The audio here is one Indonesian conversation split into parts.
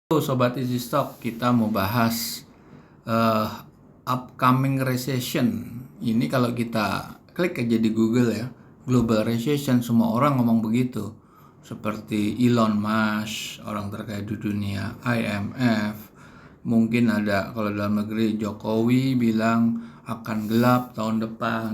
Halo Sobat Easy Stock, kita mau bahas eh, upcoming recession. Ini kalau kita klik aja di Google ya, global recession, semua orang ngomong begitu. Seperti Elon Musk, orang terkaya di dunia, IMF, mungkin ada kalau dalam negeri Jokowi bilang akan gelap tahun depan.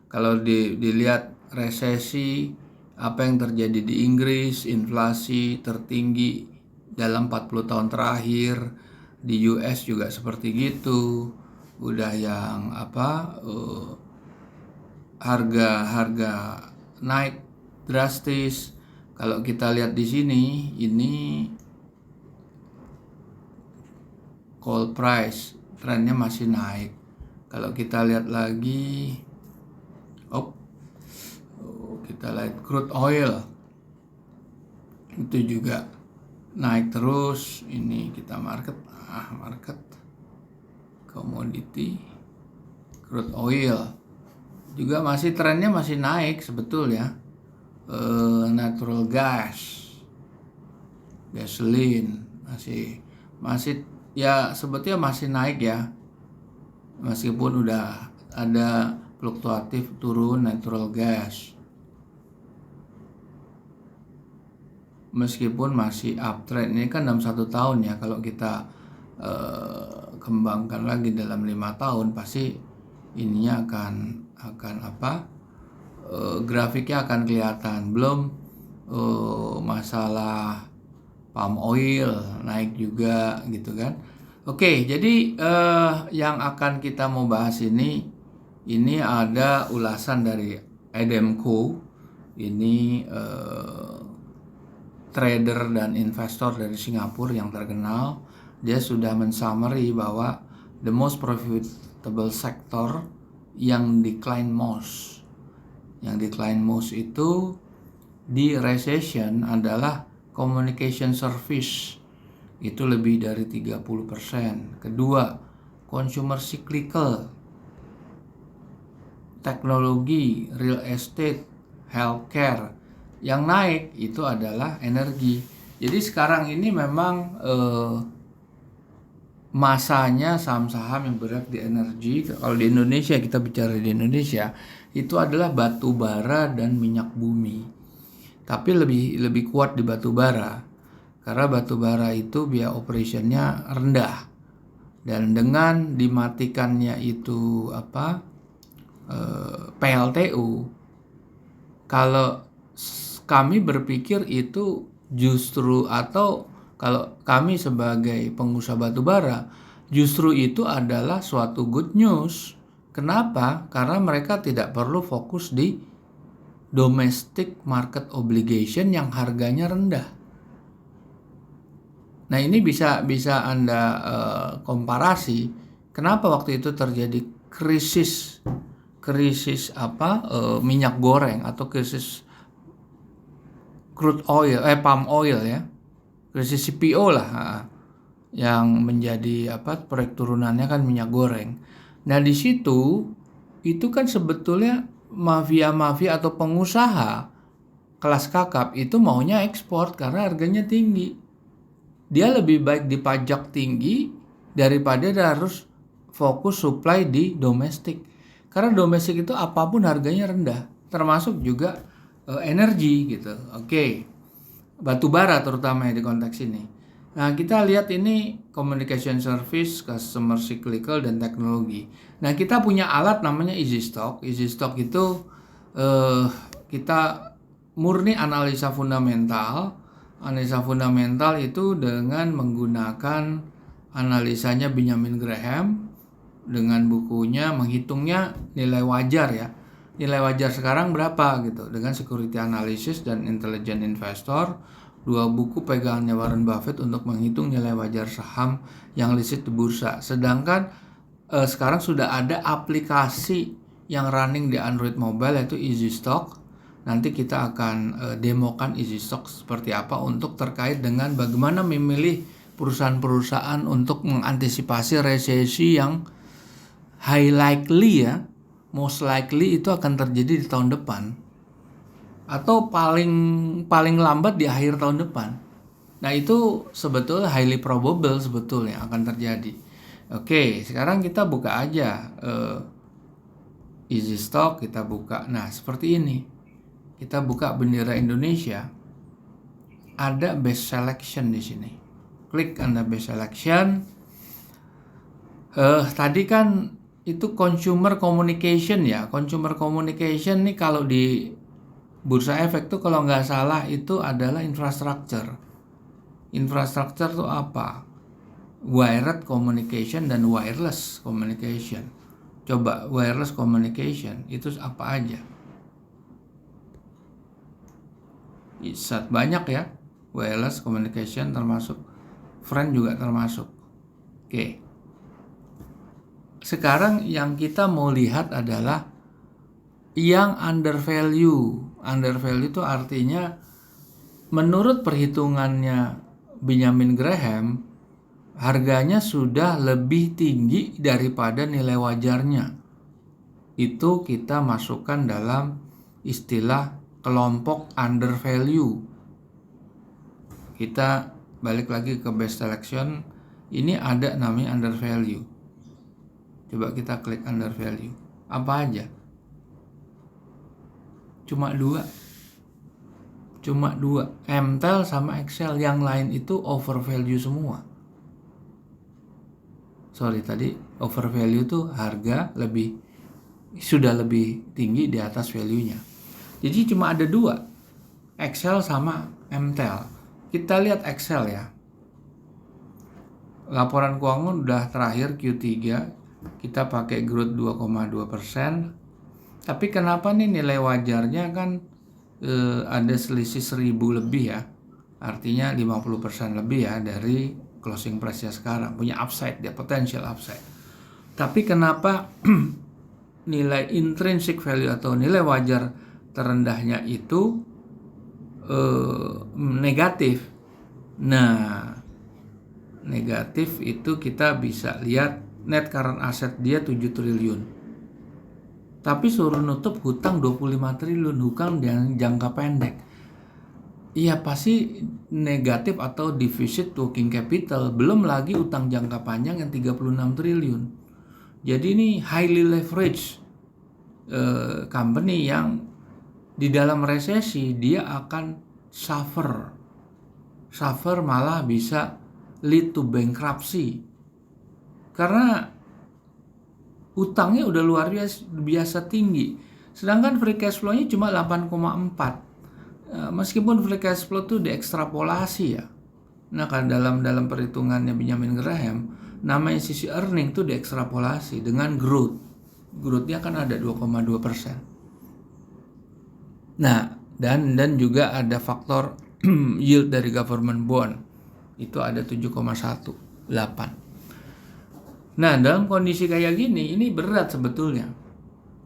Kalau dilihat resesi, apa yang terjadi di Inggris, inflasi tertinggi dalam 40 tahun terakhir, di US juga seperti gitu. Udah yang harga naik drastis. Kalau kita lihat di sini, ini coal price trennya masih naik. Kalau kita lihat lagi, kita lihat crude oil itu juga naik terus. Ini kita market commodity crude oil juga masih trennya masih naik sebetulnya. Natural gas, gasoline masih ya sebetulnya masih naik ya, meskipun udah ada fluktuatif turun natural gas, meskipun masih uptrend. Ini kan dalam 1 tahun ya, kalau kita kembangkan lagi dalam 5 tahun pasti ininya akan grafiknya akan kelihatan. Belum masalah palm oil naik juga gitu kan. Oke, jadi yang akan kita mau bahas ini ada ulasan dari Adam Khoo. Ini trader dan investor dari Singapura yang terkenal. Dia sudah mensummary bahwa the most profitable sector yang decline most itu di recession adalah communication service, itu lebih dari 30%. Kedua, consumer cyclical, teknologi, real estate, healthcare. Yang naik itu adalah energi. Jadi sekarang ini memang masanya saham-saham yang bergerak di energi. Kalau di Indonesia, kita bicara di Indonesia, itu adalah batu bara dan minyak bumi. Tapi lebih kuat di batu bara, karena batu bara itu biaya operationnya rendah, dan dengan dimatikannya itu PLTU, kalau kami berpikir itu justru, atau kalau kami sebagai pengusaha batu bara, justru itu adalah suatu good news. Kenapa? Karena mereka tidak perlu fokus di domestic market obligation yang harganya rendah. Nah, ini bisa Anda komparasi. Kenapa waktu itu terjadi krisis minyak goreng, atau krisis crude oil, palm oil ya, krisis CPO lah, yang menjadi proyek turunannya kan minyak goreng. Nah, di situ itu kan sebetulnya mafia atau pengusaha kelas kakap itu maunya ekspor karena harganya tinggi. Dia lebih baik dipajak tinggi daripada dia harus fokus supply di domestik. Karena domestik itu apapun harganya rendah, termasuk juga energi gitu. Oke. Batu bara terutama di konteks ini. Nah, kita lihat ini communication service, customer cyclical, dan teknologi. Nah, kita punya alat namanya Easy Stock. Easy Stock itu kita murni analisa fundamental. Analisa fundamental itu dengan menggunakan analisanya Benjamin Graham, dengan bukunya menghitungnya nilai wajar ya. Nilai wajar sekarang berapa gitu, dengan security analysis dan intelligent investor, 2 buku pegangannya Warren Buffett untuk menghitung nilai wajar saham yang listed di bursa. Sedangkan sekarang sudah ada aplikasi yang running di Android mobile, yaitu Easy Stock. Nanti kita akan demokan Easy Stock seperti apa untuk terkait dengan bagaimana memilih perusahaan-perusahaan untuk mengantisipasi resesi yang high likely ya, most likely itu akan terjadi di tahun depan, atau paling lambat di akhir tahun depan. Nah, itu sebetulnya highly probable sebetulnya akan terjadi. Oke, sekarang kita buka aja easy stock, kita buka. Nah, seperti ini. Kita buka bendera Indonesia. Ada best selection di sini. Klik under best selection. Tadi kan itu consumer communication ya. Consumer communication nih kalau di Bursa Efek tuh kalau nggak salah itu adalah infrastructure. Infrastructure tuh apa? Wired communication dan wireless communication. Coba wireless communication itu apa aja? Banyak ya. Wireless communication termasuk friend juga termasuk. Oke. Sekarang yang kita mau lihat adalah yang undervalue. Undervalue itu artinya menurut perhitungannya Benjamin Graham, harganya sudah lebih tinggi daripada nilai wajarnya. Itu kita masukkan dalam istilah kelompok undervalue. Kita balik lagi ke best selection. Ini ada namanya undervalue. Coba kita klik undervalue. Apa aja? Cuma dua, MTEL sama Excel. Yang lain itu overvalue semua. Sorry, tadi overvalue itu harga sudah lebih tinggi di atas value-nya. Jadi cuma ada dua, Excel sama MTEL. Kita lihat Excel ya. Laporan keuangan udah terakhir Q3, kita pakai growth 2,2%. Tapi kenapa nih nilai wajarnya kan ada selisih 1000 lebih ya. Artinya 50% lebih ya dari closing price-nya sekarang. Punya upside dia, potential upside. Tapi kenapa nilai intrinsic value atau nilai wajar terendahnya itu negatif? Nah, negatif itu kita bisa lihat net current asset dia 7 triliun. Tapi suruh nutup hutang 25 triliun, hutang yang jangka pendek. Iya pasti negatif atau deficit working capital, belum lagi utang jangka panjang yang 36 triliun. Jadi ini highly leverage company yang di dalam resesi dia akan suffer malah bisa lead to bankruptcy. Karena utangnya udah luar biasa tinggi. Sedangkan free cash flow-nya cuma 8,4. Meskipun free cash flow itu diekstrapolasi ya. Nah, kan dalam perhitungannya Benjamin Graham, namanya sisi earning itu diekstrapolasi dengan growth. Growth-nya kan ada 2,2%. Nah, dan juga ada faktor yield dari government bond. Itu ada 7,18. Nah, dalam kondisi kayak gini, ini berat sebetulnya.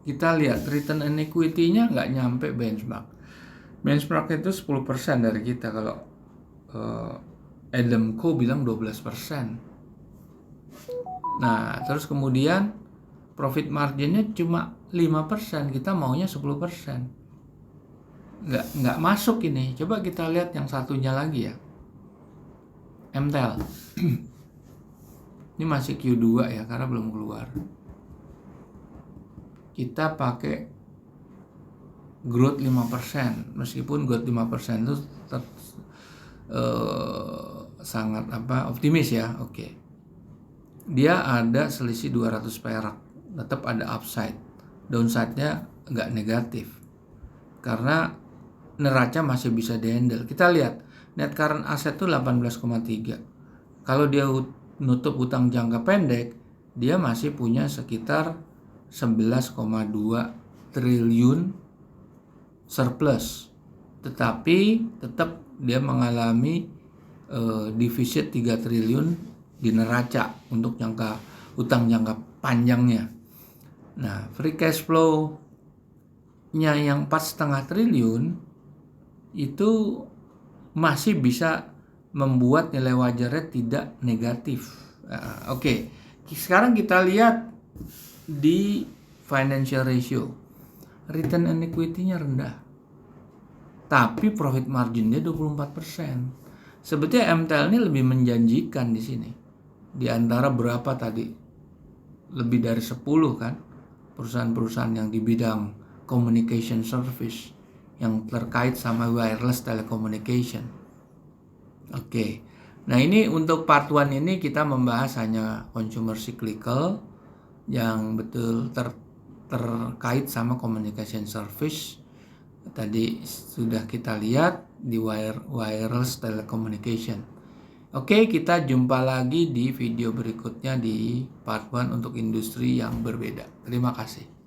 Kita lihat return on equity-nya nggak nyampe benchmark. Benchmark itu 10% dari kita. Kalau Adam Co bilang 12%. Nah, terus kemudian profit marginnya cuma 5%. Kita maunya 10%. Nggak masuk ini. Coba kita lihat yang satunya lagi ya. MTEL. Ini masih Q2 ya, karena belum keluar. Kita pakai growth 5%. Meskipun growth 5% itu sangat optimis ya. Oke. Dia ada selisih 200 perak. Tetap ada upside. Downside-nya nggak negatif. Karena neraca masih bisa di-handle. Kita lihat net current asset itu 18,3. Kalau dia nutup hutang jangka pendek, dia masih punya sekitar 11,2 triliun surplus. Tetapi tetap dia mengalami defisit 3 triliun di neraca untuk hutang jangka panjangnya. Nah, free cash flow-nya yang 4,5 triliun itu masih bisa membuat nilai wajarnya tidak negatif. Oke. Sekarang kita lihat di financial ratio. Return on equity-nya rendah. Tapi profit margin-nya 24%. Sebetulnya MTEL ini lebih menjanjikan di sini. Di antara berapa tadi? Lebih dari 10 kan perusahaan-perusahaan yang di bidang communication service yang terkait sama wireless telecommunication. Oke. Nah, ini untuk part 1 ini kita membahas hanya consumer cyclical yang betul terkait sama communication service. Tadi sudah kita lihat di wireless telecommunication. Oke, kita jumpa lagi di video berikutnya di part 1 untuk industri yang berbeda. Terima kasih.